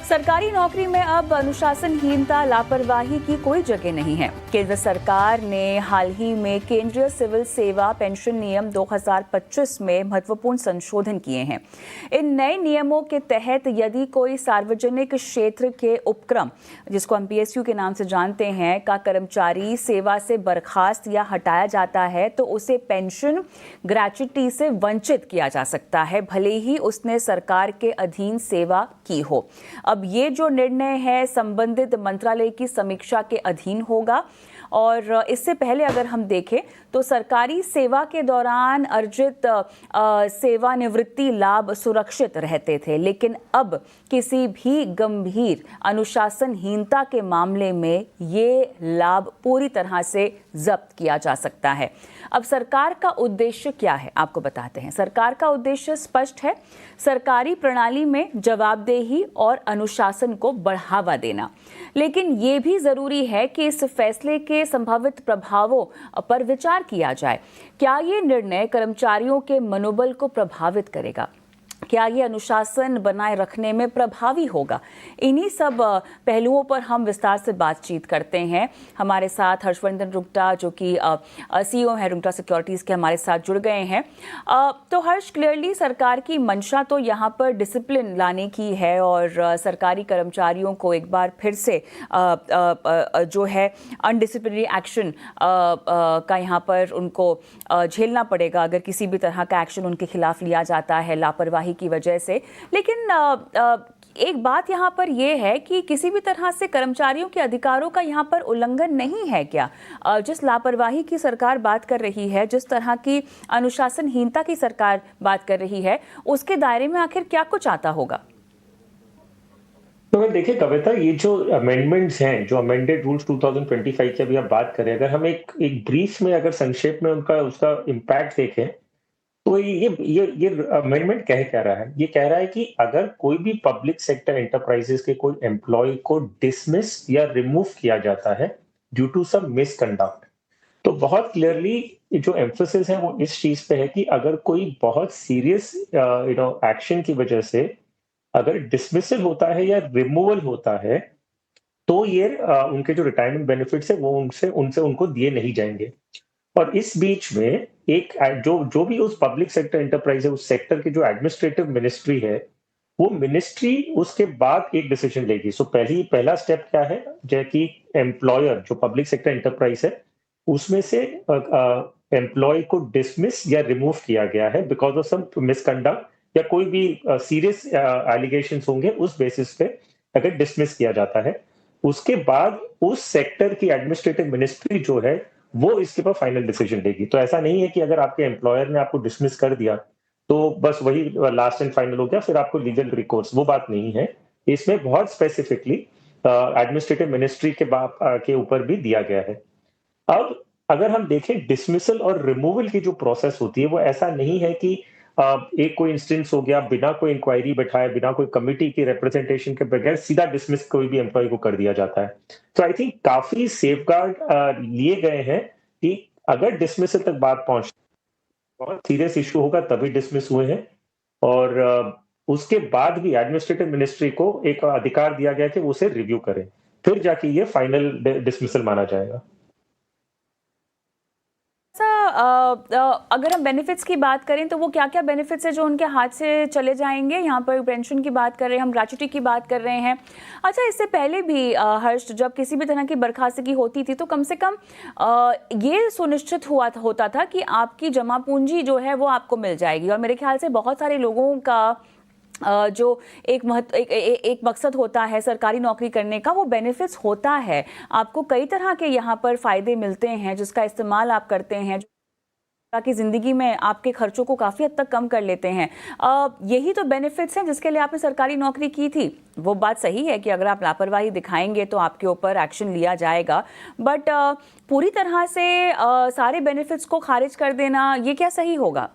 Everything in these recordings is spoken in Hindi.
सरकारी नौकरी में अब अनुशासनहीनता, लापरवाही की कोई जगह नहीं है। केंद्र सरकार ने हाल ही में केंद्रीय सिविल सेवा पेंशन नियम 2025 में महत्वपूर्ण संशोधन किए हैं। इन नए नियमों के तहत यदि कोई सार्वजनिक क्षेत्र के उपक्रम, जिसको हम पीएसयू के नाम से जानते हैं, का कर्मचारी सेवा से बर्खास्त या हटाया जाता है तो उसे पेंशन ग्रेच्युटी से वंचित किया जा सकता है, भले ही उसने सरकार के अधीन सेवा की हो। अब ये जो निर्णय है संबंधित मंत्रालय की समीक्षा के अधीन होगा और इससे पहले अगर हम देखें तो सरकारी सेवा के दौरान अर्जित सेवानिवृत्ति लाभ सुरक्षित रहते थे, लेकिन अब किसी भी गंभीर अनुशासनहीनता के मामले में ये लाभ पूरी तरह से जब्त किया जा सकता है। अब सरकार का उद्देश्य क्या है, आपको बताते हैं। सरकार का उद्देश्य स्पष्ट है, सरकारी प्रणाली में जवाबदेही और अनुशासन को बढ़ावा देना। लेकिन ये भी जरूरी है कि इस फैसले के संभावित प्रभावों पर विचार किया जाए। क्या ये निर्णय कर्मचारियों के मनोबल को प्रभावित करेगा? क्या ये अनुशासन बनाए रखने में प्रभावी होगा? इन्हीं सब पहलुओं पर हम विस्तार से बातचीत करते हैं। हमारे साथ हर्षवर्धन रुंगटा, जो कि सीईओ है रुंगटा सिक्योरिटीज़ के, हमारे साथ जुड़ गए हैं। तो हर्ष, क्लियरली सरकार की मंशा तो यहाँ पर डिसिप्लिन लाने की है और सरकारी कर्मचारियों को एक बार फिर से जो है अनडिसिप्लिनरी एक्शन का यहाँ पर उनको झेलना पड़ेगा अगर किसी भी तरह का एक्शन उनके खिलाफ लिया जाता है लापरवाही की वजह से। लेकिन एक बात यहाँ पर यह है कि किसी भी तरह से कर्मचारियों के अधिकारों का यहाँ पर उल्लंघन नहीं है क्या? जिस लापरवाही की सरकार बात कर रही है, जिस तरह की अनुशासनहीनता की सरकार बात कर रही है, उसके दायरे में आखिर क्या कुछ आता होगा? तो अगर देखिए कविता, ये जो अमेंडमेंट्स हैं, जो अमेंडेड रूल्स 2025 की अभी आप बात करें, अगर हम एक ब्रीफ में, अगर संक्षेप में उसका इम्पैक्ट देखें, तो ये अमेंडमेंट कह क्या रहा है? ये कह रहा है कि अगर कोई भी पब्लिक सेक्टर एंटरप्राइजेस के कोई एम्प्लॉय को डिसमिस या रिमूव किया जाता है ड्यू टू सम मिसकंडक्ट, तो बहुत क्लियरली जो एम्फोसिस है वो इस चीज पे है कि अगर कोई बहुत सीरियस एक्शन की वजह से अगर डिसमिसल होता है या रिमूवल होता है, तो ये उनके जो रिटायरमेंट बेनिफिट्स है वो उनसे उनसे उनको दिए नहीं जाएंगे। और इस बीच में एक जो भी उस पब्लिक सेक्टर एंटरप्राइज है, उस सेक्टर की जो एडमिनिस्ट्रेटिव मिनिस्ट्री है, वो मिनिस्ट्री उसके बाद एक डिसीजन लेगी। सो पहला स्टेप क्या है, जो कि एम्प्लॉयर, जो पब्लिक सेक्टर एंटरप्राइज है, उसमें से एम्प्लॉय को डिसमिस या रिमूव किया गया है बिकॉज ऑफ सम मिसकंडक्ट या कोई भी सीरियस एलिगेशंस होंगे, उस बेसिस पे अगर डिसमिस किया जाता है, उसके बाद उस सेक्टर की एडमिनिस्ट्रेटिव मिनिस्ट्री जो है वो इसके ऊपर फाइनल डिसीजन लेगी। तो ऐसा नहीं है कि अगर आपके एम्प्लॉयर ने आपको डिसमिस कर दिया तो बस वही लास्ट एंड फाइनल हो गया, फिर आपको लीगल रिकोर्स, वो बात नहीं है। इसमें बहुत स्पेसिफिकली एडमिनिस्ट्रेटिव मिनिस्ट्री के ऊपर भी दिया गया है। अब अगर हम देखें डिसमिसल और रिमूवल की जो प्रोसेस होती है, वो ऐसा नहीं है कि एक कोई इंस्टेंस हो गया, बिना कोई इंक्वायरी बैठाए, बिना कोई कमिटी की रिप्रेजेंटेशन के बगैर सीधा डिसमिस कोई भी एम्प्लॉय को कर दिया जाता है। तो आई थिंक काफी सेफगार्ड लिए गए हैं कि अगर डिसमिसल तक बात पहुंच, बहुत सीरियस इशू होगा तभी डिसमिस हुए हैं। और उसके बाद भी एडमिनिस्ट्रेटिव मिनिस्ट्री को एक अधिकार दिया गया कि वो उसे रिव्यू करें, फिर जाके ये फाइनल डिसमिसल माना जाएगा। अगर हम बेनिफिट्स की बात करें तो वो क्या क्या बेनिफिट्स है जो उनके हाथ से चले जाएंगे? यहाँ पर पेंशन की बात कर रहे हैं हम, ग्रेच्युटी की बात कर रहे हैं। अच्छा, इससे पहले भी हर्ष, जब किसी भी तरह की बर्खास्तगी होती थी तो कम से कम ये सुनिश्चित होता था कि आपकी जमा पूंजी जो है वो आपको मिल जाएगी। और मेरे ख्याल से बहुत सारे लोगों का जो एक मकसद होता है सरकारी नौकरी करने का, वो बेनिफिट्स होता है। आपको कई तरह के यहाँ पर फायदे मिलते हैं जिसका इस्तेमाल आप करते हैं, ताकि जिंदगी में आपके खर्चों को काफी हद तक कम कर लेते हैं। यही तो बेनिफिट्स हैं जिसके लिए आपने सरकारी नौकरी की थी। वो बात सही है कि अगर आप लापरवाही दिखाएंगे तो आपके ऊपर एक्शन लिया जाएगा, बट पूरी तरह से सारे बेनिफिट्स को खारिज कर देना, ये क्या सही होगा?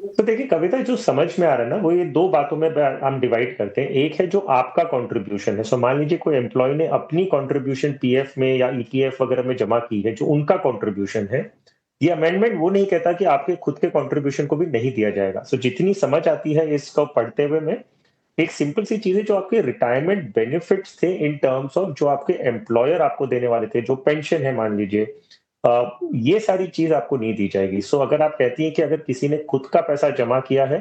तो देखिए कविता, जो समझ में आ रहा है ना, वो ये दो बातों में हम डिवाइड करते हैं। एक है जो आपका कंट्रीब्यूशन है। सो मान लीजिए कोई एम्प्लॉय ने अपनी कंट्रीब्यूशन पीएफ में या ईपीएफ वगैरह में जमा की है, जो उनका कंट्रीब्यूशन है। ये अमेंडमेंट वो नहीं कहता कि आपके खुद के कंट्रीब्यूशन को भी नहीं दिया जाएगा। सो जितनी समझ आती है इसको पढ़ते हुए में, एक सिंपल सी चीज़ है, जो आपके रिटायरमेंट बेनिफिट्स थे इन टर्म्स ऑफ जो आपके एम्प्लॉयर आपको देने वाले थे, जो पेंशन है मान लीजिए, ये सारी चीज़ आपको नहीं दी जाएगी। सो अगर आप कहती हैं कि अगर किसी ने खुद का पैसा जमा किया है,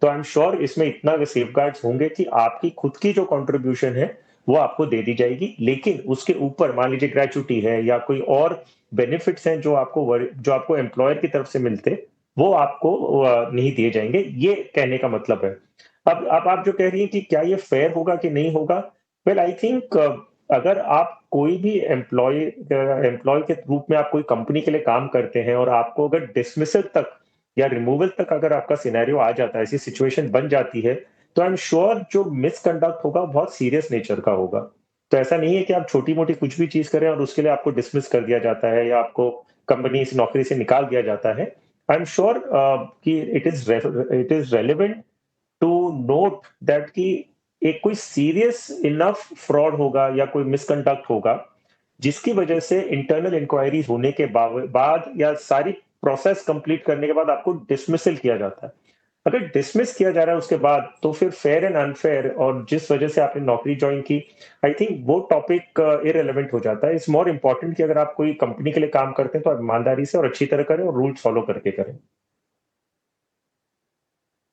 तो आई एम श्योर इसमें इतना सेफगार्ड्स होंगे कि आपकी खुद की जो कंट्रीब्यूशन है, वो आपको दे दी जाएगी। लेकिन उसके ऊपर मान लीजिए ग्रेच्युटी है या कोई और बेनिफिट्स हैं जो आपको एम्प्लॉयर की तरफ से मिलते, वो आपको नहीं दिए जाएँगे, ये कहने का मतलब है। अब आप जो कह रही हैं कि क्या ये फेयर होगा कि नहीं होगा? वेल आई थिंक अगर आप कोई भी एम्प्लॉयी के रूप में आप कोई कंपनी के लिए काम करते हैं और आपको अगर डिसमिसल तक या रिमूवल तक अगर आपका सिनेरियो आ जाता है, ऐसी सिचुएशन बन जाती है, तो आई एम श्योर जो मिसकंडक्ट होगा, वो बहुत सीरियस नेचर का होगा। तो ऐसा नहीं है कि आप छोटी-मोटी कुछ भी चीज़ करें और उसके लिए आपको डिसमिस कर दिया जाता है या आपको कंपनी से नौकरी से निकाल दिया जाता है। आई एम श्योर कि it is relevant to note that कि एक कोई सीरियस इनफ फ्रॉड होगा या कोई मिसकंडक्ट होगा, जिसकी वजह से इंटरनल इंक्वायरीज होने के बाद या सारी प्रोसेस कंप्लीट करने के बाद आपको डिसमिसल किया जाता है। अगर डिसमिस किया जा रहा है उसके बाद, तो फिर फेयर एंड अनफेयर और जिस वजह से आपने नौकरी जॉइन की, आई थिंक वो टॉपिक इररिलेवेंट हो जाता है। इट्स मोर इम्पोर्टेंट कि अगर आप कोई कंपनी के लिए काम करते हैं, तो आप ईमानदारी से और अच्छी तरह करें और रूल्स फॉलो करके करें।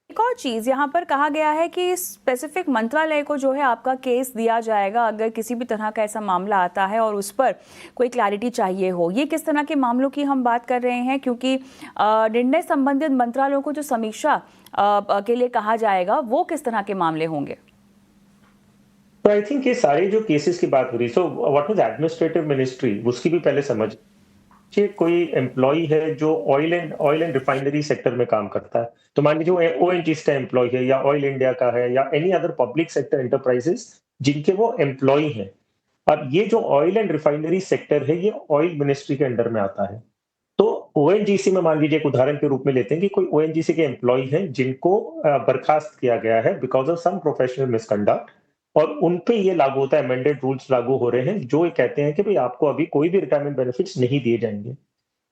एक और चीज़ यहाँ पर कहा गया है कि स्पेसिफिक मंत्रालय को जो है आपका केस दिया जाएगा अगर किसी भी तरह का ऐसा मामला आता है और उस पर कोई क्लैरिटी चाहिए हो। ये किस तरह के मामलों की हम बात कर रहे हैं, क्योंकि निर्णय संबंधित मंत्रालयों को जो समीक्षा के लिए कहा जाएगा, वो किस तरह के मामले होंगे? तो आई थिंक ये सारे जो केसेस की बात हो रही है, so what was administrative ministry, उसकी भी पहले समझ कि कोई एम्प्लॉयी है जो ऑयल एंड रिफाइनरी सेक्टर में काम करता है। तो मान लीजिए वो ओएनजीसी का एम्प्लॉयी है या ऑयल इंडिया का है या any other public sector enterprises जिनके वो एम्प्लॉयी हैं। अब ये जो ऑयल एंड रिफाइनरी सेक्टर है, ये ऑयल मिनिस्ट्री के अंडर में आता है। तो ओएनजीसी में मान लीजिए एक उदाहरण के रूप में लेते हैं कि कोई ओएनजीसी के एम्प्लॉयी हैं जिनको बर्खास्त किया गया है because of some professional misconduct, और उन पे ये लागू होता है, अमेंडेड रूल्स लागू हो रहे हैं, जो ये कहते हैं कि भई आपको अभी कोई भी रिटायरमेंट बेनिफिट्स नहीं दिए जाएँगे।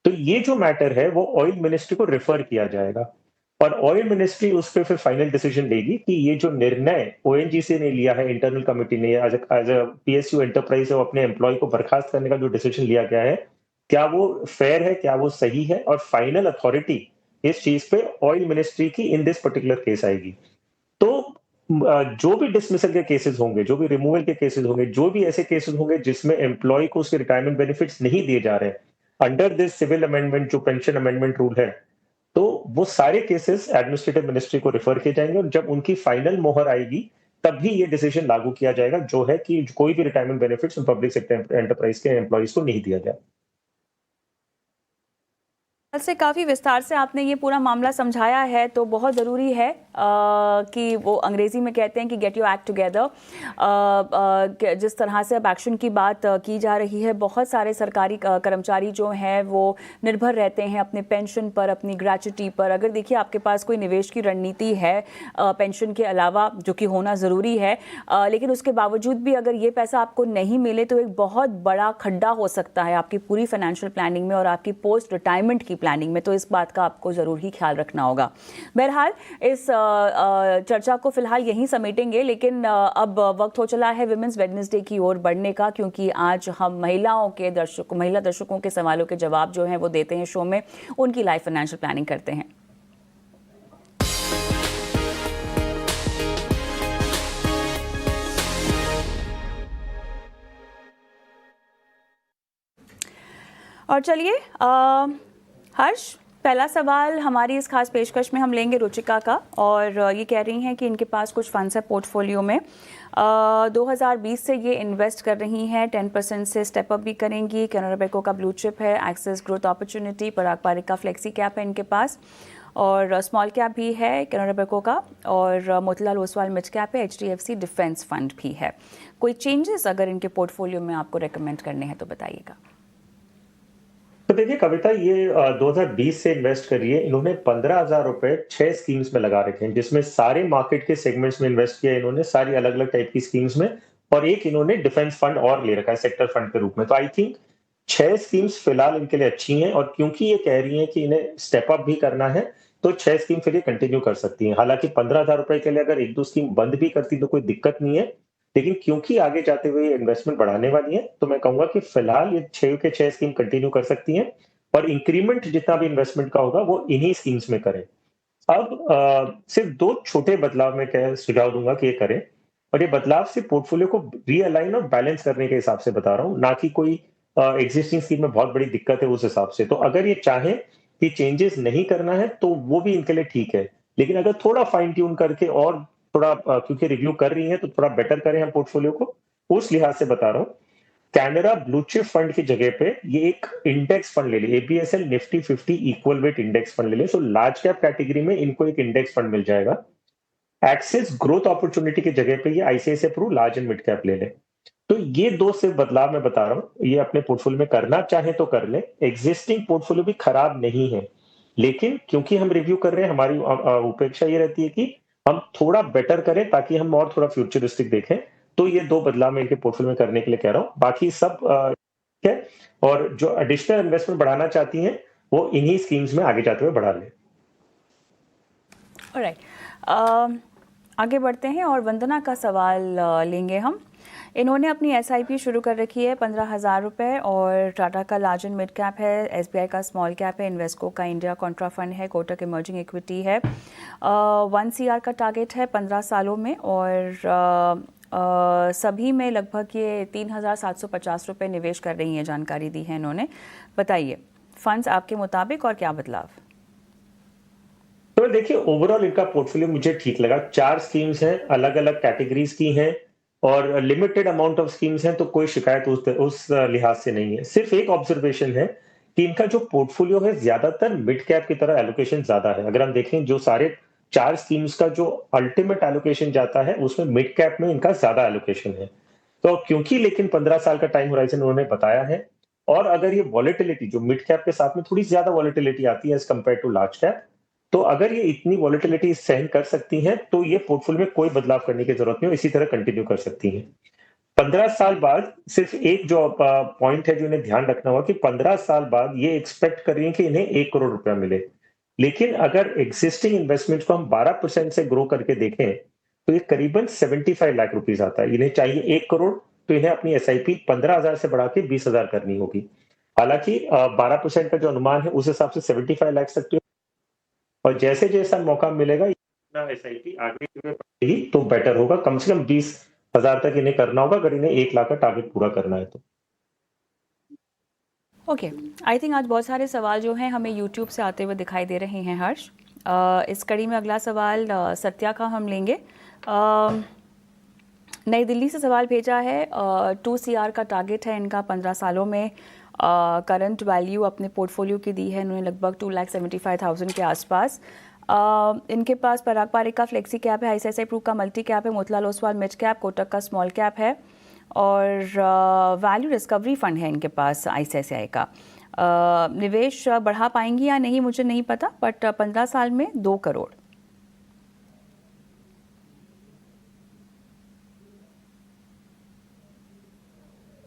तो ये जो मैटर है, वो ऑयल मिनिस्ट्री को रेफर किया जाएगा और ऑयल मिनिस्ट्री उस पे फिर फाइनल डिसीजन लेगी कि ये जो निर्णय ओएनजीसी ने लिया है, इंटरनल कमिटी ने एज अ पीएसयू एंटरप्राइज है, वो अपने एम्प्लॉय को बर्खास्त करने का जो डिसीजन लिया गया है, क्या वो फेयर है, क्या वो सही है, और फाइनल अथॉरिटी इस चीज पे ऑयल मिनिस्ट्री की इन दिस पर्टिकुलर केस आएगी। तो जो भी डिसमिसल के केसेस होंगे, जो भी रिमूवल के केसेस होंगे, जो भी ऐसे केसेस होंगे जिसमें एम्प्लॉय को उसके रिटायरमेंट बेनिफिट्स नहीं दिए जा रहे हैं, अंडर दिस सिविल अमेंडमेंट जो पेंशन अमेंडमेंट रूल है, तो वो सारे केसेस एडमिनिस्ट्रेटिव मिनिस्ट्री को रेफर किए जाएंगे और जब उनकी फाइनल मोहर आएगी, तभी ये डिसीजन लागू किया जाएगा, जो है कि कोई भी retirement benefits public sector enterprise के एम्प्लॉइज को नहीं दिया जाए। से काफ़ी विस्तार से आपने ये पूरा मामला समझाया है, तो बहुत ज़रूरी है कि वो अंग्रेज़ी में कहते हैं कि गेट योर एक्ट टुगेदर। जिस तरह से अब एक्शन की बात की जा रही है, बहुत सारे सरकारी कर्मचारी जो हैं वो निर्भर रहते हैं अपने पेंशन पर, अपनी ग्रेच्युटी पर। अगर देखिए आपके पास कोई निवेश की रणनीति है पेंशन के अलावा, जो कि होना ज़रूरी है, लेकिन उसके बावजूद भी अगर ये पैसा आपको नहीं मिले तो एक बहुत बड़ा खड्डा हो सकता है आपकी पूरी फाइनेंशियल प्लानिंग में और आपकी पोस्ट रिटायरमेंट की प्लानिंग में। तो इस बात का आपको ज़रूर ही ख्याल रखना होगा। बहरहाल इस चर्चा को फिलहाल यहीं समेटेंगे, लेकिन अब वक्त हो चला है विमेंस वेडनेसडे की ओर बढ़ने का, क्योंकि आज हम महिला दर्शकों के सवालों के जवाब जो हैं वो देते हैं शो में, उनकी लाइफ फाइनेंशियल प्लानिंग करते हैं। और चलिए हर्ष, पहला सवाल हमारी इस खास पेशकश में हम लेंगे रुचिका का, और ये कह रही हैं कि इनके पास कुछ फंड्स है पोर्टफोलियो में। 2020 से ये इन्वेस्ट कर रही हैं, 10% से स्टेप अप भी करेंगी। कैनरा बैंक का ब्लू चिप है, एक्सेस ग्रोथ अपॉर्चुनिटी, पराग पारिक का फ्लेक्सी कैप है इनके पास, और स्मॉल कैप भी है कैनरा बैंक का, और मोतीलाल ओसवाल मिड कैप है, HDFC डिफेंस फंड भी है। कोई चेंजेस अगर इनके पोर्टफोलियो में आपको रेकमेंड करने हैं तो बताइएगा। तो देखिए कविता, ये 2020 से इन्वेस्ट करिए। इन्होंने 15,000 रुपए 6 स्कीम्स में लगा रखे हैं, जिसमें सारे मार्केट के सेगमेंट्स में इन्वेस्ट किया इन्होंने, सारी अलग अलग टाइप की स्कीम्स में, और एक इन्होंने डिफेंस फंड और ले रखा है सेक्टर फंड के रूप में। तो आई थिंक 6 स्कीम्स फिलहाल इनके लिए अच्छी हैं, और क्योंकि ये कह रही हैं कि इन्हें स्टेप अप भी करना है, तो 6 स्कीम फिर ये कंटिन्यू कर सकती हैं। हालाँकि 15,000 रुपए के लिए अगर 1-2 स्कीम बंद भी करती तो कोई दिक्कत नहीं है। लेकिन क्योंकि आगे जाते हुए ये इन्वेस्टमेंट बढ़ाने वाली है, तो मैं कहूँगा कि फिलहाल ये 6 के 6 स्कीम कंटिन्यू कर सकती हैं और इंक्रीमेंट जितना भी इन्वेस्टमेंट का होगा वो इन्हीं स्कीम्स में करें। अब सिर्फ 2 छोटे बदलाव मैं क्या सुझाव दूँगा कि ये करें और ये बदलाव सिर्फ पोर्टफोलियो को रीअलाइन और बैलेंस करने के हिसाब से बता रहा हूँ, ना कि कोई एक्जिस्टिंग स्कीम में बहुत बड़ी दिक्कत है उस हिसाब से। तो अगर ये चाहें कि चेंजेस नहीं करना है, तो वो भी इनके लिए ठीक है। लेकिन अगर थोड़ा फाइन ट्यून करके और थोड़ा क्योंकि रिव्यू कर रही हैं, तो थोड़ा बेटर करें हम पोर्टफोलियो को, उस लिहाज से बता रहा हूँ। कैनरा ब्लू चिप फंड की जगह पे ये एक इंडेक्स फंड ले ले, ABSL Nifty 50 equal weight index fund ले ले। सो लार्ज कैप कैटेगरी में इनको एक इंडेक्स फंड मिल जाएगा। एक्सिस ग्रोथ अपॉर्चुनिटी की जगह पे ये ICICI Pru large and mid cap ले ले। तो ये 2 सिर्फ बदलाव मैं बता रहा हूँ। ये अपने पोर्टफोलियो में करना चाहे तो कर लें। एग्जिस्टिंग पोर्टफोलियो भी खराब नहीं है। लेकिन क्योंकि हम रिव्यू कर रहे हैं, हमारी उपेक्षा ये रहती है कि हम थोड़ा बेटर करें ताकि हम और थोड़ा फ्यूचरिस्टिक देखें। तो ये 2 बदलाव मैं इनके पोर्टफोलियो में करने के लिए कह रहा हूँ। बाकी सब ठीक है और जो एडिशनल इन्वेस्टमेंट बढ़ाना चाहती हैं, वो इन्हीं स्कीम्स में आगे जाते हुए बढ़ा लें। ऑलराइट, आगे बढ़ते हैं और वंदना का सवाल लेंगे हम। इन्होंने अपनी एसआईपी शुरू कर रखी है 15,000 रुपये और टाटा का लार्ज एंड मिड कैप है, एसबीआई का स्मॉल कैप है, इन्वेस्को का इंडिया कॉन्ट्रा फंड है, कोटक इमर्जिंग इक्विटी है। 1 CR का टारगेट है 15 सालों में और सभी में लगभग ये 3,750 रुपये निवेश कर रही हैं, जानकारी दी है इन्होंने। बताइए फंड्स आपके मुताबिक और क्या बदलाव? तो देखिए ओवरऑल इनका पोर्टफोलियो मुझे ठीक लगा। 4 स्कीम्स हैं, अलग-अलग कैटेगरीज की हैं और लिमिटेड अमाउंट ऑफ स्कीम्स हैं, तो कोई शिकायत उस लिहाज से नहीं है। सिर्फ एक ऑब्जर्वेशन है कि इनका जो पोर्टफोलियो है ज्यादातर मिड कैप की तरह एलोकेशन ज्यादा है। अगर हम देखें जो सारे 4 स्कीम्स का जो अल्टीमेट एलोकेशन जाता है उसमें मिड कैप में इनका ज्यादा एलोकेशन है। तो क्योंकि लेकिन 15 साल का टाइम होराइजन उन्होंने बताया है और अगर ये वॉलेटिलिटी जो मिड कैप के साथ में थोड़ी ज्यादा वॉलेटिलिटी आती है as compared to large cap, तो अगर ये इतनी वॉलेटिलिटी सहन कर सकती हैं, तो ये पोर्टफोलियो में कोई बदलाव करने की जरूरत नहीं है, इसी तरह कंटिन्यू कर सकती हैं। 15 साल बाद सिर्फ एक जो पॉइंट है जो इन्हें ध्यान रखना होगा कि 15 साल बाद ये एक्सपेक्ट कर रही है कि इन्हें 1 करोड़ रुपया मिले। लेकिन अगर एक्जिस्टिंग इन्वेस्टमेंट को हम 12% से ग्रो करके देखें, तो ये करीबन 75 लाख रुपीस आता है। इन्हें चाहिए 1 करोड़, तो इन्हें अपनी एसआईपी 15,000 से बढ़ा के 20,000 करनी होगी। हालांकि 12% का जो अनुमान है उस हिसाब से 75 लाख तक तो और जैसे जैसा मौका मिलेगा एसआईपी आगे बढ़ेगी तो बेटर होगा। कम से कम 20,000 तक इन्हें करना होगा अगर इन्हें 1 लाख का टारगेट पूरा करना है तो। ओके, आई थिंक आज बहुत सारे सवाल जो हैं हमें यूट्यूब से आते हुए दिखाई दे रहे हैं हर्ष। इस कड़ी में अगला सवाल सत्या का हम लेंगे। नई दिल्ली से सवाल भेजा है। 2 CR का टारगेट है इनका 15 सालों में। करंट वैल्यू अपने पोर्टफोलियो की दी है इन्होंने लगभग 2,75,000 के आसपास। इनके पास पराग पारिक का फ्लेक्सी कैप है, आईसीआईसीआई प्रू का मल्टी कैप है, मोतीलाल ओसवाल मिड कैप, कोटक का स्मॉल कैप है और वैल्यू डिस्कवरी फंड है इनके पास आईसीआईसीआई का। निवेश बढ़ा पाएंगी या नहीं मुझे नहीं पता, बट 15 साल में 2 करोड़।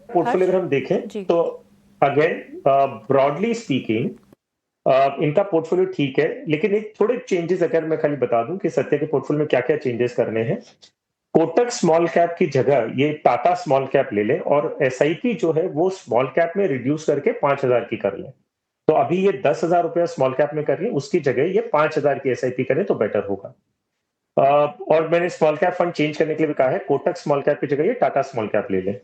पोर्टफोलियो अगर हम देखें तो अगेन ब्रॉडली स्पीकिंग इनका पोर्टफोलियो ठीक है, लेकिन एक थोड़े चेंजेस अगर मैं खाली बता दूं कि सत्य के पोर्टफोलियो में क्या-क्या चेंजेस करने हैं। कोटक स्मॉल कैप की जगह ये टाटा स्मॉल कैप ले लें और एसआईपी जो है वो स्मॉल कैप में रिड्यूस करके 5,000 की कर लें। तो अभी ये 10,000 रुपया स्मॉल कैप में कर रही है, उसकी जगह ये 5,000 की एसआईपी करें तो बेटर होगा। और मैंने स्मॉल कैप फंड चेंज करने के लिए भी कहा है, कोटक स्मॉल कैप की जगह ये टाटा स्मॉल कैप ले लें।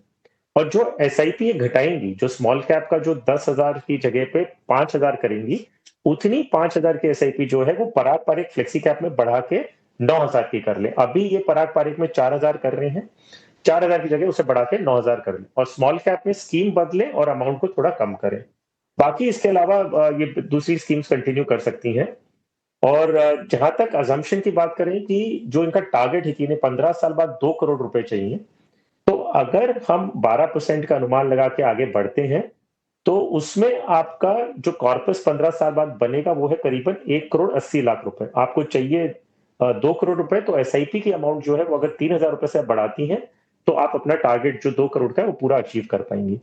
और जो एसआईपी ये घटाएंगी, जो स्मॉल कैप का जो 10,000 की जगह पे 5,000 करेंगी, उतनी 5,000 की एसआईपी जो है वो पराग पारिक फ्लेक्सी कैप में बढ़ा के 9,000 की कर ले। अभी ये पराग पारिक में 4,000 कर रहे हैं, 4,000 की जगह उसे बढ़ा के 9,000 कर ले और स्मॉल कैप में स्कीम बदले और अमाउंट को थोड़ा कम करें। बाकी इसके अलावा ये दूसरी स्कीम्स कंटिन्यू कर सकती हैं। और जहां तक अजम्पशन की बात करें कि जो इनका टारगेट है कि इन्हें 15 साल बाद 2 करोड़ रुपए चाहिए, तो अगर हम 12% का अनुमान लगा के आगे बढ़ते हैं, तो उसमें आपका जो कॉर्पस 15 साल बाद बनेगा वो है करीबन 1 करोड़ 80 लाख रुपए। आपको चाहिए 2 करोड़ रुपए, तो एसआईपी की अमाउंट जो है वो अगर 3,000 रुपए से आप बढ़ाती हैं, तो आप अपना टारगेट जो 2 करोड़ का है वो पूरा अचीव कर पाएंगी।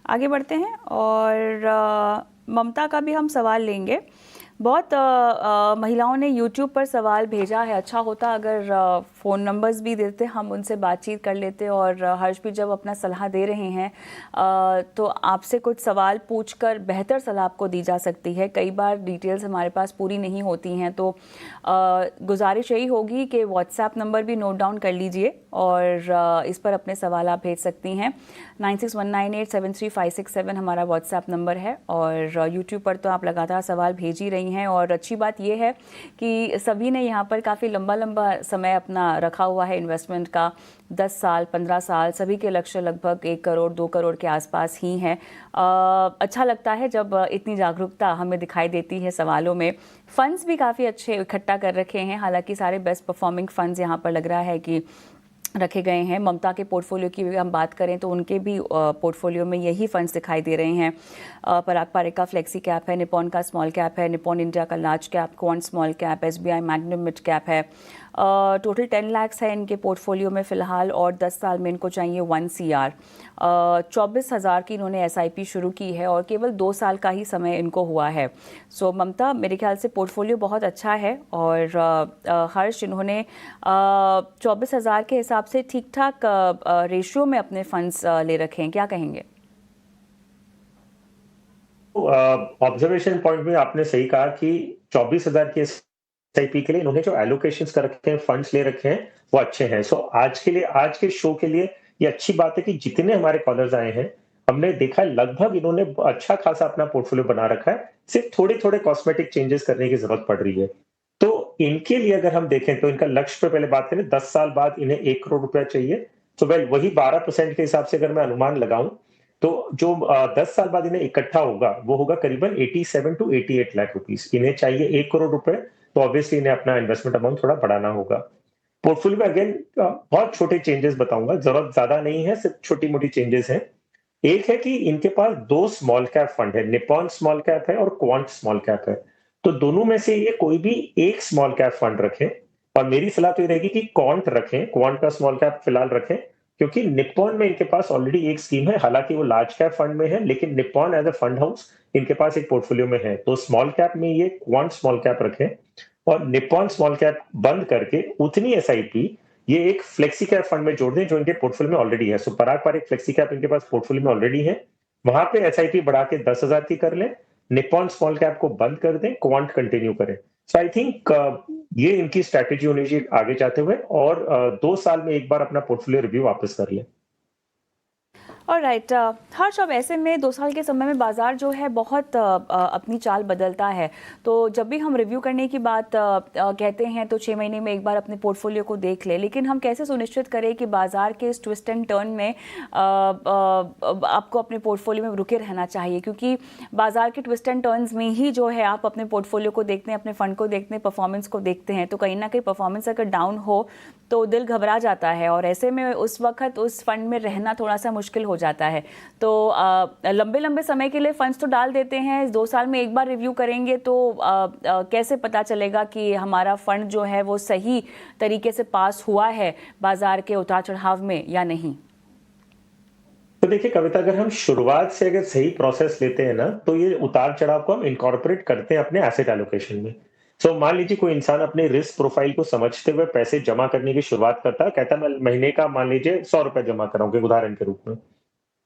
आगे बढ़ते हैं और ममता का भी हम सवाल लेंगे। बहुत महिलाओं ने यूट्यूब पर सवाल भेजा है। अच्छा होता अगर फ़ोन नंबर्स भी देते, हम उनसे बातचीत कर लेते। और हर्ष भी जब अपना सलाह दे रहे हैं तो आपसे कुछ सवाल पूछकर बेहतर सलाह आपको दी जा सकती है। कई बार डिटेल्स हमारे पास पूरी नहीं होती हैं, तो गुजारिश यही होगी कि व्हाट्सएप नंबर भी नोट डाउन कर लीजिए और इस पर अपने सवाल आप भेज सकती हैं। 9619873567 हमारा व्हाट्सएप नंबर है। और यूट्यूब पर तो आप लगातार सवाल भेज ही रही हैं। और अच्छी बात यह है कि सभी ने यहाँ पर काफ़ी लंबा समय अपना रखा हुआ है इन्वेस्टमेंट का। 10 साल 15 साल सभी के लक्ष्य लगभग 1 करोड़ 2 करोड़ के आसपास ही हैं। अच्छा लगता है जब इतनी जागरूकता हमें दिखाई देती है सवालों में। फंड्स भी काफ़ी अच्छे इकट्ठा कर रखे हैं, हालांकि सारे बेस्ट परफॉर्मिंग फंड्स यहाँ पर लग रहा है कि रखे गए हैं। ममता के पोर्टफोलियो की भी हम बात करें तो उनके भी पोर्टफोलियो में यही फंड्स दिखाई दे रहे हैं। पराग पारेख का फ्लेक्सी कैप है, निपॉन का स्मॉल कैप है, निपॉन इंडिया का large cap, quant small cap, SBI magnum mid cap है। टोटल 10 लाख है इनके पोर्टफोलियो में फ़िलहाल और 10 साल में इनको चाहिए 1 CR। 24,000 की इन्होंने SIP शुरू की है और केवल 2 साल का ही समय इनको हुआ है। सो ममता, मेरे ख्याल से पोर्टफोलियो बहुत अच्छा है। और हर्ष, इन्होंने 24,000 के हिसाब से ठीक ठाक रेशियो में अपने फंड्स ले रखे हैं, क्या कहेंगे? ऑब्जर्वेशन पॉइंट में आपने सही कहा कि 24,000 के SIP के लिए इन्होंने जो एलोकेशंस कर रखे हैं, फंड्स ले रखे हैं, वो अच्छे हैं। सो आज के लिए, आज के शो के लिए ये अच्छी बात है कि जितने हमारे कॉलर्स आए हैं, हमने देखा है लगभग इन्होंने अच्छा खासा अपना पोर्टफोलियो बना रखा है। सिर्फ थोड़े-थोड़े कॉस्मेटिक चेंजेस करने की जरूरत पड़ रही है। तो इनके लिए अगर हम देखें तो इनका लक्ष्य पे पहले बात करें, 10 साल बाद इन्हें 1 करोड़ रुपया चाहिए। तो वेल वही 12% के हिसाब से अगर मैं अनुमान लगाऊं तो जो 10 साल बाद इन्हें इकट्ठा होगा वो होगा करीबन 87 टू 88 लाख रुपीस। इन्हें चाहिए 1 करोड़ रुपए, तो ऑब्वियसली इन्हें अपना इन्वेस्टमेंट अमाउंट थोड़ा बढ़ाना होगा। पोर्टफोलियो में अगेन बहुत छोटे चेंजेस बताऊंगा, जरूरत ज्यादा नहीं है, सिर्फ छोटी-मोटी चेंजेस हैं। एक है कि इनके पास 2 स्मॉल कैप फंड है, निपॉन स्मॉल कैप है और क्वांट स्मॉल कैप है। तो दोनों में से ये कोई भी एक स्मॉल कैप फंड रखें। और मेरी सलाह तो ये रहेगी कि क्वांट रखें, क्वांट का स्मॉल कैप फिलहाल रखें, क्योंकि निपॉन में इनके पास ऑलरेडी एक स्कीम है। हालांकि वो लार्ज कैप फंड में है, लेकिन Nippon as a fund house इनके पास एक पोर्टफोलियो में है। तो स्मॉल कैप में ये क्वांट स्मॉल कैप रखें और निपॉन स्मॉल कैप बंद करके उतनी SIP ये एक फ्लेक्सी कैप फंड में जोड़ दें जो इनके पोर्टफोलियो में ऑलरेडी है। सो पराग पारेख फ्लेक्सी कैप इनके पास पोर्टफोलियो में ऑलरेडी है, वहां पे SIP बढ़ा के 10,000 की कर लें, निपॉन स्मॉल कैप को बंद कर दें, क्वांट कंटिन्यू करें। सो आई थिंक ये इनकी स्ट्रैटेजी होनी चाहिए आगे जाते हुए। और 2 साल में एक बार अपना पोर्टफोलियो रिव्यू वापस कर लें। ऑलराइट हर्ष, अब ऐसे में 2 साल के समय में बाजार जो है बहुत अपनी चाल बदलता है। तो जब भी हम रिव्यू करने की बात कहते हैं तो 6 महीने में एक बार अपने पोर्टफोलियो को देख लें, लेकिन हम कैसे सुनिश्चित करें कि बाजार के इस ट्विस्ट एंड टर्न में आपको अपने पोर्टफोलियो में रुके रहना चाहिए, क्योंकि बाजार के ट्विस्ट एंड टर्न्स में ही जो है आप अपने पोर्टफोलियो को देखते हैं, अपने फंड को देखते हैं, परफॉर्मेंस को देखते हैं। तो कहीं ना कहीं परफॉर्मेंस अगर डाउन हो तो दिल घबरा जाता है और ऐसे में उस वक्त उस फंड में रहना थोड़ा सा मुश्किल हो जाता है। तो लंबे समय के लिए फंड्स तो डाल देते हैं, 2 साल में एक बार रिव्यू करेंगे तो कैसे पता चलेगा कि हमारा फंड जो है वो सही तरीके से पास हुआ है बाजार के उतार चढ़ाव में या नहीं? तो देखिए कविता, अगर हम शुरुआत से अगर सही प्रोसेस लेते हैं ना, तो ये उतार चढ़ाव को हम इनकॉर्पोरेट करते हैं अपने एसेट एलोकेशन में। सो मान लीजिए कोई इंसान अपने रिस्क प्रोफाइल को समझते हुए पैसे जमा करने की शुरुआत करता है, कहता है मैं महीने का मान लीजिए 100 रुपए जमा कराऊंगा उदाहरण के रूप में।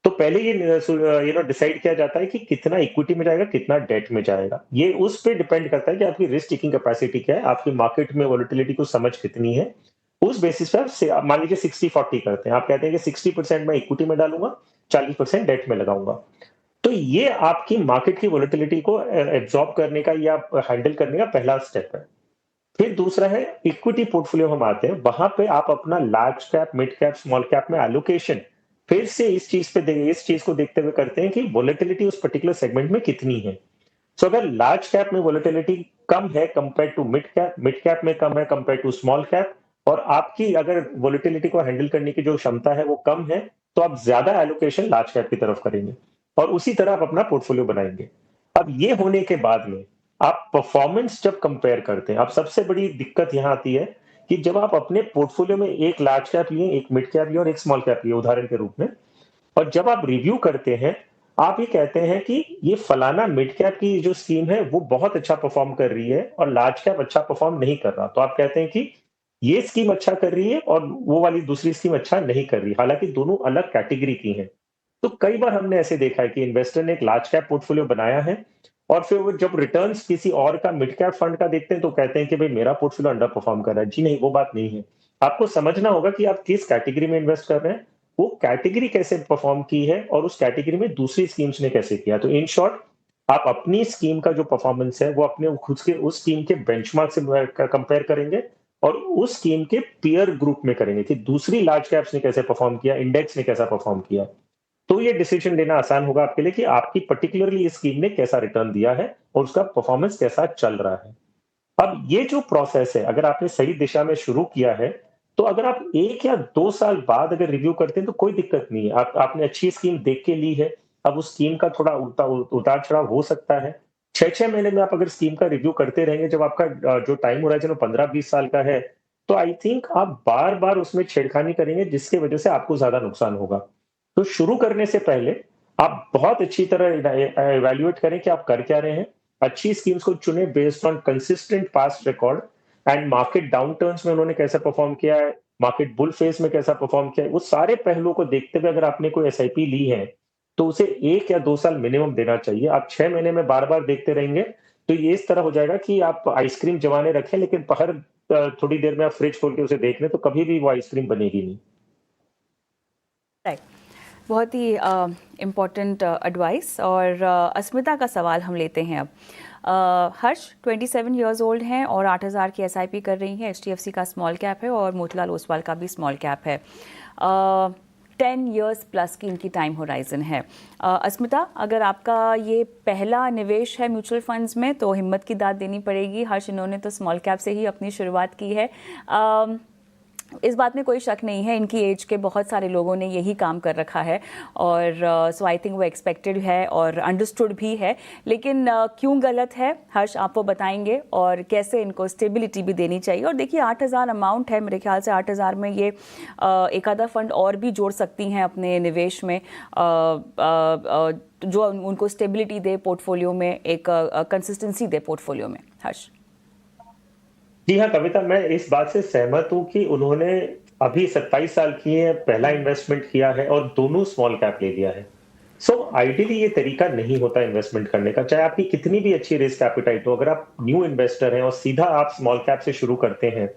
तो पहले ये डिसाइड किया जाता है कि कितना इक्विटी में जाएगा, कितना डेट में जाएगा। ये उस पे डिपेंड करता है कि आपकी रिस्क टेकिंग कैपेसिटी क्या है, आपकी मार्केट में वोलेटिलिटी को समझ कितनी है। उस बेसिस पे आप मान लीजिए 60-40 करते हैं। आप कहते हैं कि 60% मैं इक्विटी में डालूंगा, 40% डेट में लगाऊंगा। तो ये आपकी मार्केट की वोलेटिलिटी को एब्जॉर्ब करने का या हैंडल करने का पहला स्टेप है। फिर दूसरा है इक्विटी पोर्टफोलियो हम आते हैं, वहां पे आप अपना large cap, mid cap, small cap में एलोकेशन फिर से इस चीज को देखते हुए करते हैं कि वोलेटिलिटी उस पर्टिकुलर सेगमेंट में कितनी है। सो अगर लार्ज कैप में वोलेटिलिटी कम है कंपेयर टू मिड कैप में कम है कंपेयर टू स्मॉल कैप, और आपकी अगर वोलेटिलिटी को हैंडल करने की जो क्षमता है वो कम है, तो आप ज्यादा एलोकेशन लार्ज कैप की तरफ करेंगे और उसी तरह आप अपना पोर्टफोलियो बनाएंगे। अब ये होने के बाद में आप परफॉर्मेंस जब कंपेयर करते हैं, अब सबसे बड़ी दिक्कत यहां आती है कि जब आप अपने पोर्टफोलियो में एक लार्ज कैप लिए, एक मिड कैप लिए और एक स्मॉल कैप लिए उदाहरण के रूप में, और जब आप रिव्यू करते हैं आप ये कहते हैं कि ये फलाना मिड कैप की जो स्कीम है वो बहुत अच्छा परफॉर्म कर रही है और लार्ज कैप अच्छा परफॉर्म नहीं कर रहा। तो आप कहते हैं कि ये स्कीम अच्छा कर रही है और वो वाली दूसरी स्कीम अच्छा नहीं कर रही। हालाँकि दोनों अलग कैटेगरी की हैं। तो कई बार हमने ऐसे देखा है कि इन्वेस्टर ने एक लार्ज कैप पोर्टफोलियो बनाया है और फिर वो जब रिटर्न्स किसी और का मिड कैप फंड का देखते हैं तो कहते हैं कि भाई मेरा पोर्टफोलियो अंडर परफॉर्म कर रहा है। जी नहीं, वो बात नहीं है। आपको समझना होगा कि आप किस कैटेगरी में इन्वेस्ट कर रहे हैं, वो कैटेगरी कैसे परफॉर्म की है और उस कैटेगरी में दूसरी स्कीम्स ने कैसे किया। तो इन शॉर्ट आप अपनी स्कीम का जो परफॉर्मेंस है वो अपने खुद के उस स्कीम के बेंचमार्क से कंपेयर करेंगे और उस स्कीम के पीयर ग्रुप में करेंगे कि दूसरी लार्ज कैप्स ने कैसे परफॉर्म किया, इंडेक्स ने कैसा परफॉर्म किया। तो ये डिसीजन लेना आसान होगा आपके लिए कि आपकी पर्टिकुलरली इस स्कीम ने कैसा रिटर्न दिया है और उसका परफॉर्मेंस कैसा चल रहा है। अब ये जो प्रोसेस है, अगर आपने सही दिशा में शुरू किया है, तो अगर आप 1 या 2 साल बाद अगर रिव्यू करते हैं तो कोई दिक्कत नहीं है। आपने अच्छी स्कीम देख के ली है, अब उस स्कीम का थोड़ा उतार-चढ़ाव हो सकता है। 6-6 महीने में आप अगर स्कीम का रिव्यू करते रहेंगे, जब आपका जो टाइम होराइज़न वो 15-20 साल का है, तो आई थिंक आप बार-बार उसमें छेड़खानी करेंगे जिसकी वजह से आपको ज़्यादा नुकसान होगा। तो शुरू करने से पहले आप बहुत अच्छी तरह इवैल्यूएट करें कि आप कर क्या रहे हैं। अच्छी स्कीम्स को चुनें based on consistent past record and market downturns में उन्होंने कैसा परफॉर्म किया है, मार्केट बुल फेज में कैसा परफॉर्म किया है, वो सारे पहलुओं को देखते हुए अगर आपने कोई एसआईपी ली है, तो उसे 1 या 2 साल मिनिमम देना चाहिए। आप 6 महीने में बार-बार देखते रहेंगे, तो ये इस तरह हो जाएगा कि आप आइसक्रीम जमाने रखें लेकिन हर थोड़ी देर में आप फ्रिज खोल के उसे देख लें, तो कभी भी वो आइसक्रीम बनेगी नहीं। राइट। बहुत ही इम्पोर्टेंट एडवाइस और अस्मिता का सवाल हम लेते हैं अब। हर्ष 27 इयर्स ओल्ड हैं और 8,000 की एसआईपी कर रही हैं। एचडीएफसी का स्मॉल कैप है और मोतीलाल ओसवाल का भी स्मॉल कैप है। 10 इयर्स प्लस की इनकी टाइम होराइजन है। अस्मिता, अगर आपका ये पहला निवेश है म्यूचुअल फंड्स में तो हिम्मत की दाद देनी पड़ेगी। हर्ष, इन्होंने तो स्मॉल कैप से ही अपनी शुरुआत की है। इस बात में कोई शक नहीं है, इनकी एज के बहुत सारे लोगों ने यही काम कर रखा है और सो आई थिंक वो एक्सपेक्टेड है और अंडरस्टूड भी है। लेकिन क्यों गलत है हर्ष, आप वो बताएंगे और कैसे इनको स्टेबिलिटी भी देनी चाहिए। और देखिए 8,000 अमाउंट है, मेरे ख्याल से 8,000 में ये एक आधा फंड और भी जोड़ सकती हैं अपने निवेश में, जो उनको स्टेबिलिटी दे पोर्टफोलियो में, एक कंसिस्टेंसी दे पोर्टफोलियो में। हर्ष जी हाँ, कविता, मैं इस बात से सहमत हूँ कि उन्होंने अभी 27 साल की है, पहला इन्वेस्टमेंट किया है और दोनों स्मॉल कैप ले लिया है। सो आइडियली ये तरीका नहीं होता इन्वेस्टमेंट करने का, चाहे आपकी कितनी भी अच्छी रिस्क एपेटाइट हो। अगर आप न्यू इन्वेस्टर हैं और सीधा आप स्मॉल कैप से शुरू करते हैं,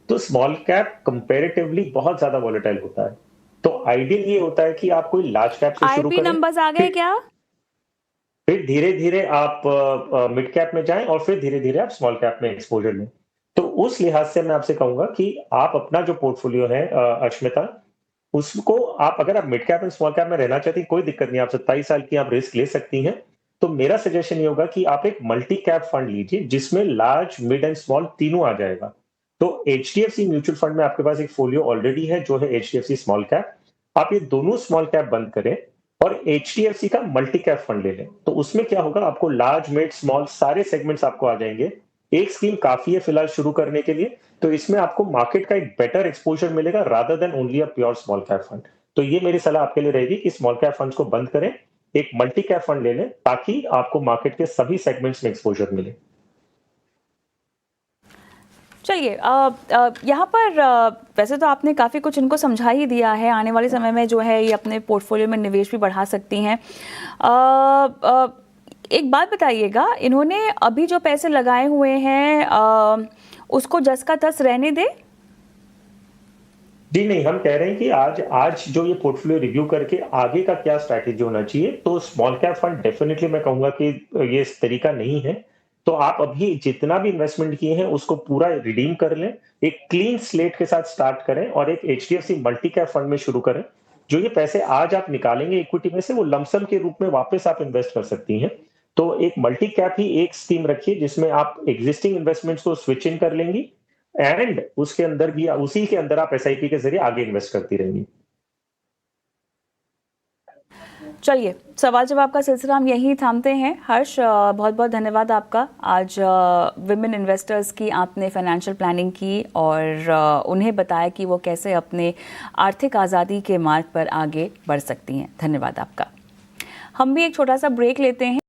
तो स्मॉल कैप कंपैरेटिवली बहुत ज्यादा वॉलेटाइल होता है। तो आइडियल ये होता है कि आप कोई लार्ज कैप से शुरू आईपी करें, नंबर्स आ गए क्या? फिर धीरे-धीरे आप मिड कैप में जाएँ और फिर धीरे-धीरे आप स्मॉल कैप में एक्सपोज़र लें। तो उस लिहाज से मैं आपसे कहूँगा कि आप अपना जो पोर्टफ़ोलियो है अश्मिता, उसको आप अगर आप mid cap and small cap में रहना चाहती हैं, कोई दिक्कत नहीं, आप 27 साल की आप रिस्क ले सकती हैं। तो मेरा सजेशन ये होगा कि आप एक मल्टी कैप फंड लीजिए, जिसमें लार्ज, मिड एंड स्मॉल तीनों आ जाएगा। तो एचडीएफसी म्यूचुअल फंड में आपके पास एक फ़ोलियो ऑलरेडी है, जो है एचडीएफसी स्मॉल कैप। आप ये दोनों स्मॉल कैप बंद करें और एचडीएफसी का मल्टी कैप फंड ले लें। तो उसमें क्या होगा, आपको लार्ज, मिड, स्मॉल सारे सेगमेंट्स आपको आ जाएँगे। एक स्कीम काफ़ी है फिलहाल शुरू करने के लिए, तो इसमें आपको मार्केट का एक बेटर एक्सपोज़र मिलेगा rather than only a pure small cap fund. तो ये मेरी सलाह आपके लिए रहेगी कि स्मॉल कैप फंड्स को बंद करें, एक मल्टी कैप फंड ले लें, ताकि आपको मार्केट के सभी सेगमेंट्स में एक्सपोज़र मिले। चलिए, यहाँ पर वैसे तो आपने काफ़ी कुछ इनको समझा ही दिया है। आने वाले समय में जो है ये अपने पोर्टफोलियो में निवेश भी बढ़ा सकती हैं। एक बात बताइएगा, इन्होंने अभी जो पैसे लगाए हुए हैं उसको जस का तस रहने दे? जी नहीं, हम कह रहे हैं कि आज जो ये पोर्टफोलियो रिव्यू करके आगे का क्या स्ट्रैटेजी होना चाहिए, तो स्मॉल कैप फंड डेफिनिटली मैं कहूँगा कि ये तरीका नहीं है। तो आप अभी जितना भी इन्वेस्टमेंट किए हैं, उसको पूरा रिडीम कर लें, एक क्लीन स्लेट के साथ स्टार्ट करें और एक एचडीएफसी मल्टी कैप फंड में शुरू करें। जो ये पैसे आज आप निकालेंगे इक्विटी में से, वो लमसम के रूप में वापस आप इन्वेस्ट कर सकती हैं। तो एक मल्टी कैप ही एक स्कीम रखिए, जिसमें आप एक्जिस्टिंग इन्वेस्टमेंट्स को स्विच इन कर लेंगी एंड उसके अंदर भी उसी के अंदर आप एसआईपी के ज़रिए आगे इन्वेस्ट करती रहेंगी। चलिए, सवाल जवाब का सिलसिला हम यहीं थामते हैं। हर्ष, बहुत बहुत धन्यवाद आपका। आज विमेन इन्वेस्टर्स की आपने फाइनेंशियल प्लानिंग की और उन्हें बताया कि वो कैसे अपने आर्थिक आज़ादी के मार्ग पर आगे बढ़ सकती हैं। धन्यवाद आपका। हम भी एक छोटा सा ब्रेक लेते हैं।